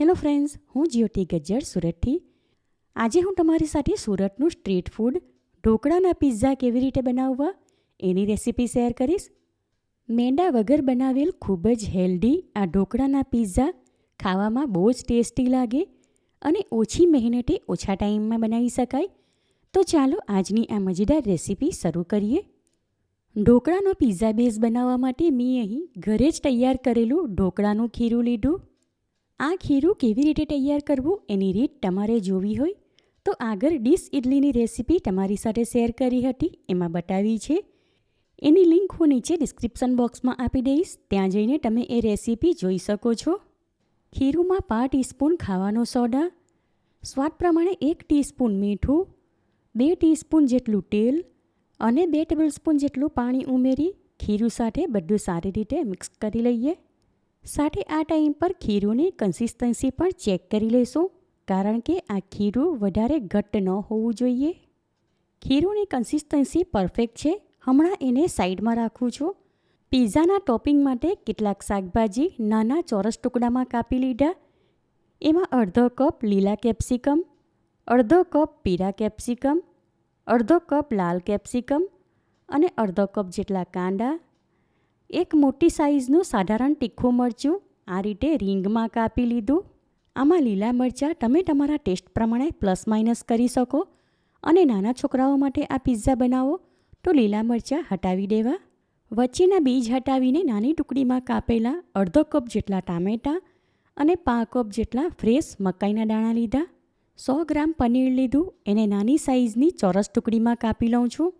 Hello friends, હું જ્યોતિ ગજ્જર સુરતથી. આજે હું તમારી સાથે સુરતનું સ્ટ્રીટ ફૂડ ઢોકળાના પિઝા કેવી રીતે બનાવવા એની રેસીપી શેર કરીશ. મેંદા વગર બનાવેલ ખૂબ જ હેલ્ધી આ ઢોકળાના પિઝા ખાવામાં બહુ જ ટેસ્ટી લાગે અને ઓછી મહેનતે ઓછા ટાઈમમાં બનાવી શકાય. તો ચાલો આજની આ મજેદાર રેસીપી શરૂ કરીએ. ઢોકળાનો પિઝા બેઝ બનાવવા માટે મેં અહીં ઘરે જ તૈયાર કરેલું ઢોકળાનું ખીરું લીધું. આ ખીરું કેવી રીતે તૈયાર કરવું એની રીત તમારે જોવી હોય તો આગળ ડીશ ઇડલીની રેસીપી તમારી સાથે શેર કરી હતી, એમાં બતાવી છે. એની લિંક હું નીચે ડિસ્ક્રિપ્શન બોક્સમાં આપી દઈશ, ત્યાં જઈને તમે એ રેસીપી જોઈ શકો છો. ખીરુંમાં 5 ટીસ્પૂન ખાવાનો સોડા, સ્વાદ પ્રમાણે 1 ટીસ્પૂન મીઠું, 2 ટીસ્પૂન જેટલું તેલ અને 2 ટેબલસ્પૂન જેટલું પાણી ઉમેરી ખીરું સાથે બધું સારી રીતે મિક્સ કરી લઈએ. સાથે આ ટાઈમ પર ખીરુંની કન્સિસ્ટન્સી પણ ચેક કરી લઈશું, કારણ કે આ ખીરું વધારે ઘટ્ટ ન હોવું જોઈએ. ખીરુંની કન્સિસ્ટન્સી પરફેક્ટ છે. હમણાં એને સાઈડમાં રાખું છું. પિઝાના ટોપિંગ માટે કેટલાક શાકભાજી નાના ચોરસ ટુકડામાં કાપી લીધા. એમાં અડધો કપ લીલા કેપ્સિકમ, અડધો કપ પીળા કેપ્સિકમ, અડધો કપ લાલ કેપ્સિકમ અને અડધો કપ જેટલા કાંદા, એક મોટી સાઇઝનું સાધારણ તીખું મરચું આ રીતે રીંગમાં કાપી લીધું. આમાં લીલા મરચાં તમે તમારા ટેસ્ટ પ્રમાણે પ્લસ માઇનસ કરી શકો અને નાના છોકરાઓ માટે આ પિઝા બનાવો તો લીલા મરચાં હટાવી દેવા. વચ્ચેના બીજ હટાવીને નાની ટુકડીમાં કાપેલા અડધો કપ જેટલા ટામેટાં અને 5 કપ જેટલા ફ્રેશ મકાઈના દાણા લીધા. 100 ગ્રામ પનીર લીધું, એને નાની સાઇઝની ચોરસ ટુકડીમાં કાપી લઉં છું.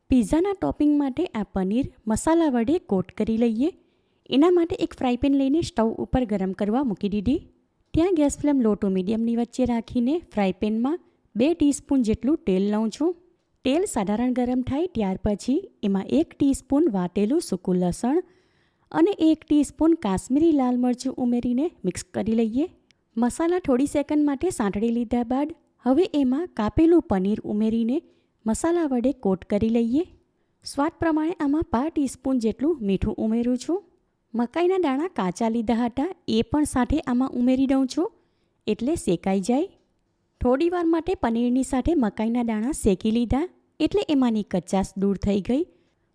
પિઝાના ટોપિંગ માટે આ પનીર મસાલા વડે કોટ કરી લઈએ. એના માટે એક ફ્રાયપેન લઈને સ્ટવ ઉપર ગરમ કરવા મૂકી દીધી. ત્યાં ગેસ ફ્લેમ લો ટુ મીડિયમની વચ્ચે રાખીને ફ્રાયપેનમાં 2 ટીસ્પૂન જેટલું તેલ લઉં છું. તેલ સાધારણ ગરમ થાય ત્યાર પછી એમાં 1 ટીસ્પૂન વાટેલું સૂકું લસણ અને 1 ટીસ્પૂન કાશ્મીરી લાલ મરચું ઉમેરીને મિક્સ કરી લઈએ. મસાલા થોડી સેકન્ડ માટે સાંતળી લીધા બાદ હવે એમાં કાપેલું પનીર ઉમેરીને મસાલા વડે કોટ કરી લઈએ. સ્વાદ પ્રમાણે આમાં 5 ટીસ્પૂન જેટલું મીઠું ઉમેરું છું. મકાઈના દાણા કાચા લીધા હતા, એ પણ સાથે આમાં ઉમેરી દઉં છું એટલે શેકાઈ જાય. થોડીવાર માટે પનીરની સાથે મકાઈના દાણા શેકી લીધા એટલે એમાંની કચાશ દૂર થઈ ગઈ.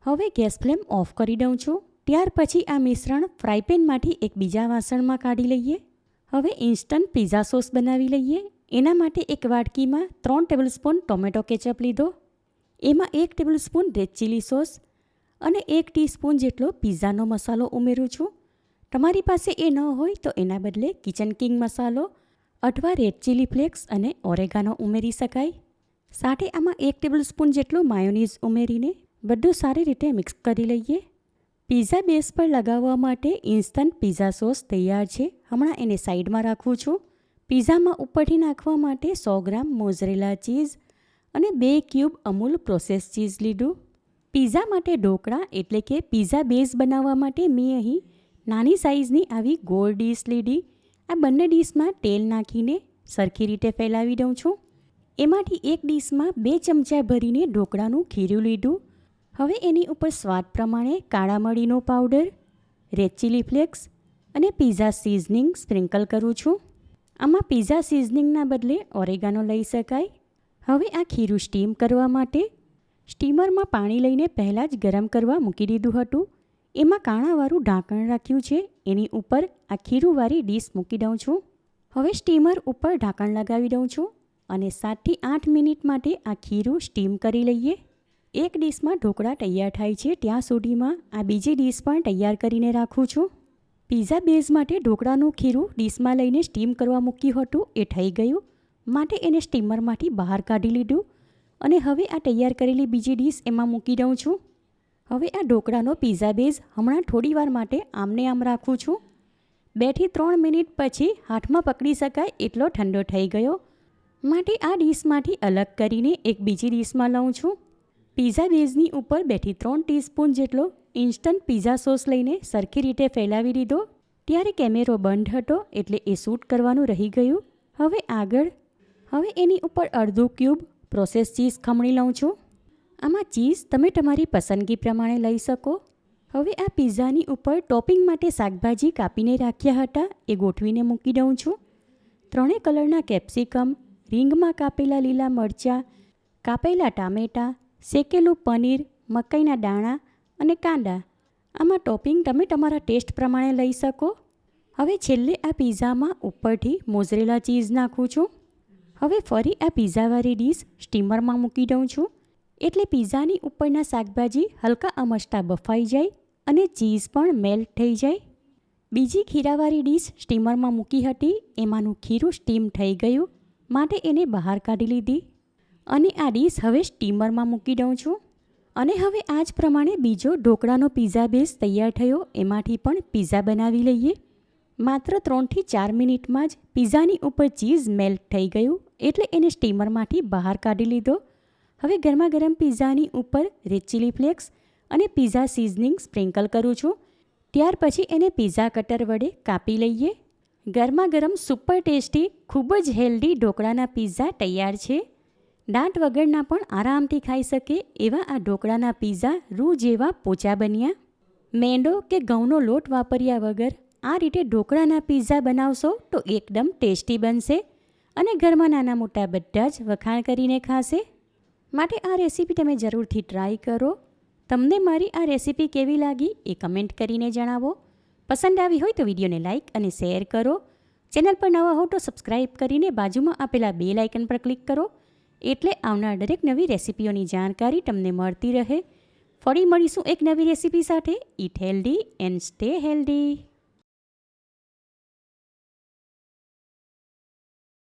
હવે ગેસ ફ્લેમ ઓફ કરી દઉં છું. ત્યાર પછી આ મિશ્રણ ફ્રાયપેનમાંથી એક બીજા વાસણમાં કાઢી લઈએ. હવે ઇન્સ્ટન્ટ પિઝા સોસ બનાવી લઈએ. એના માટે એક વાટકીમાં 3 ટેબલસ્પૂન ટોમેટો કેચઅપ લીધો. એમાં 1 ટેબલસ્પૂન રેડ ચીલી સોસ અને 1 ટીસ્પૂન જેટલો પિઝાનો મસાલો ઉમેરું છું. તમારી પાસે એ ન હોય તો એના બદલે કિચન કિંગ મસાલો અથવા રેડ ચીલી ફ્લેક્સ અને ઓરેગાનો ઉમેરી શકાય. સાથે આમાં 1 ટેબલસ્પૂન જેટલું માયોનીઝ ઉમેરીને બધું સારી રીતે મિક્સ કરી લઈએ. પિઝા બેઝ પર લગાવવા માટે ઇન્સ્ટન્ટ પિઝા સોસ તૈયાર છે. હમણાં એને સાઈડમાં રાખું છું. પિઝામાં ઉપરથી નાખવા માટે 100 ગ્રામ મોઝરેલા ચીઝ અને 2 ક્યુબ અમૂલ પ્રોસેસ ચીઝ લીધું. પિઝા માટે ઢોકળા એટલે કે પિઝા બેઝ બનાવવા માટે મેં અહીં નાની સાઇઝની આવી ગોળ ડીશ લીધી. આ બંને ડીશમાં તેલ નાખીને સરખી રીતે ફેલાવી દઉં છું. એમાંથી એક ડીશમાં 2 ચમચા ભરીને ઢોકળાનું ખીરું લીધું. હવે એની ઉપર સ્વાદ પ્રમાણે કાળા મરીનો પાવડર, રેડ ચીલી ફ્લેક્સ અને પિઝા સિઝનિંગ સ્પ્રિંકલ કરું છું. આમાં પિઝા સિઝનિંગના બદલે ઓરેગાનો લઈ શકાય. હવે આ ખીરું સ્ટીમ કરવા માટે સ્ટીમરમાં પાણી લઈને પહેલાં જ ગરમ કરવા મૂકી દીધું હતું. એમાં કાણાવાળું ઢાંકણ રાખ્યું છે. એની ઉપર આ ખીરુંવાળી ડીશ મૂકી દઉં છું. હવે સ્ટીમર ઉપર ઢાંકણ લગાવી દઉં છું અને 7 થી 8 મિનિટ માટે આ ખીરું સ્ટીમ કરી લઈએ. એક ડીશમાં ઢોકળા તૈયાર થાય છે ત્યાં સુધીમાં આ બીજી ડીશ પણ તૈયાર કરીને રાખું છું. પિઝા બેઝ માટે ઢોકળાનું ખીરું ડીશમાં લઈને સ્ટીમ કરવા મૂક્યું હતું, એ થઈ ગયું માટે એને સ્ટીમરમાંથી બહાર કાઢી લીધું અને હવે આ તૈયાર કરેલી બીજી ડીશ એમાં મૂકી દઉં છું. હવે આ ઢોકળાનો પિઝા બેઝ હમણાં થોડીવાર માટે આમને આમ રાખું છું. 2 થી 3 મિનિટ પછી હાથમાં પકડી શકાય એટલો ઠંડો થઈ ગયો માટે આ ડીશમાંથી અલગ કરીને એક બીજી ડીશમાં લઉં છું. પિઝા બેઝની ઉપર 2 થી 3 ટીસ્પૂન જેટલો ઇન્સ્ટન્ટ પિઝા સોસ લઈને સરખી રીતે ફેલાવી દીધો. ત્યારે કેમેરો બંધ હતો એટલે એ શૂટ કરવાનું રહી ગયું. હવે એની ઉપર અડધું ક્યુબ પ્રોસેસ ચીઝ ખમણી લઉં છું. આમાં ચીઝ તમે તમારી પસંદગી પ્રમાણે લઈ શકો. હવે આ પિઝાની ઉપર ટોપિંગ માટે શાકભાજી કાપીને રાખ્યા હતા એ ગોઠવીને મૂકી દઉં છું. ત્રણેય કલરના કેપ્સિકમ, રીંગમાં કાપેલા લીલા મરચાં, કાપેલા ટામેટાં, શેકેલું પનીર, મકાઈના દાણા અને કાંદા. આમાં ટોપિંગ તમે તમારા ટેસ્ટ પ્રમાણે લઈ શકો. હવે છેલ્લે આ પિઝામાં ઉપરથી મોઝરેલા ચીઝ નાખું છું. હવે ફરી આ પિઝાવાળી ડીશ સ્ટીમરમાં મૂકી દઉં છું, એટલે પિઝાની ઉપરના શાકભાજી હલકા અમસ્તા બફાઈ જાય અને ચીઝ પણ મેલ્ટ થઈ જાય. બીજી ખીરાવાળી ડીશ સ્ટીમરમાં મૂકી હતી, એમાંનું ખીરું સ્ટીમ થઈ ગયું, માટે એને બહાર કાઢી લીધી અને આ ડીશ હવે સ્ટીમરમાં મૂકી દઉં છું. અને હવે આ જ પ્રમાણે બીજો ઢોકળાનો પિઝા બેઝ તૈયાર થયો, એમાંથી પણ પિઝા બનાવી લઈએ. માત્ર 3 થી 4 મિનિટમાં જ પિઝાની ઉપર ચીઝ મેલ્ટ થઈ ગયું, એટલે એને સ્ટીમરમાંથી બહાર કાઢી લીધો. હવે ગરમા ગરમ પિઝાની ઉપર રેડ ચીલી ફ્લેક્સ અને પિઝા સિઝનિંગ સ્પ્રિંકલ કરું છું. ત્યાર પછી એને પિઝા કટર વડે કાપી લઈએ. ગરમા ગરમ સુપર ટેસ્ટી, ખૂબ જ હેલ્ધી ઢોકળાના પિઝા તૈયાર છે. દાંત વગરના પણ આરામથી ખાઈ શકે એવા આ ઢોકળાના પિઝા રૂ જેવા પોચા બન્યા. મેંદો કે ઘઉંનો લોટ વાપર્યા વગર આ રીતે ઢોકળાના પિઝા બનાવશો તો એકદમ ટેસ્ટી બનશે અને ઘરમાં નાના મોટા બધા જ વખાણ કરીને ખાશે. માટે આ રેસીપી તમે જરૂરથી ટ્રાય કરો. તમને મારી આ રેસીપી કેવી લાગી એ કમેન્ટ કરીને જણાવો. પસંદ આવી હોય તો વિડીયોને લાઇક અને શેર કરો. ચેનલ પર નવા હો તો સબસ્ક્રાઈબ કરીને બાજુમાં આપેલા બેલ આઇકન પર ક્લિક કરો, એટલે આવનાર દરેક નવી રેસીપીઓની જાણકારી તમને મળતી રહે. ફરી મળીશું એક નવી રેસીપી સાથે. Eat healthy and stay healthy.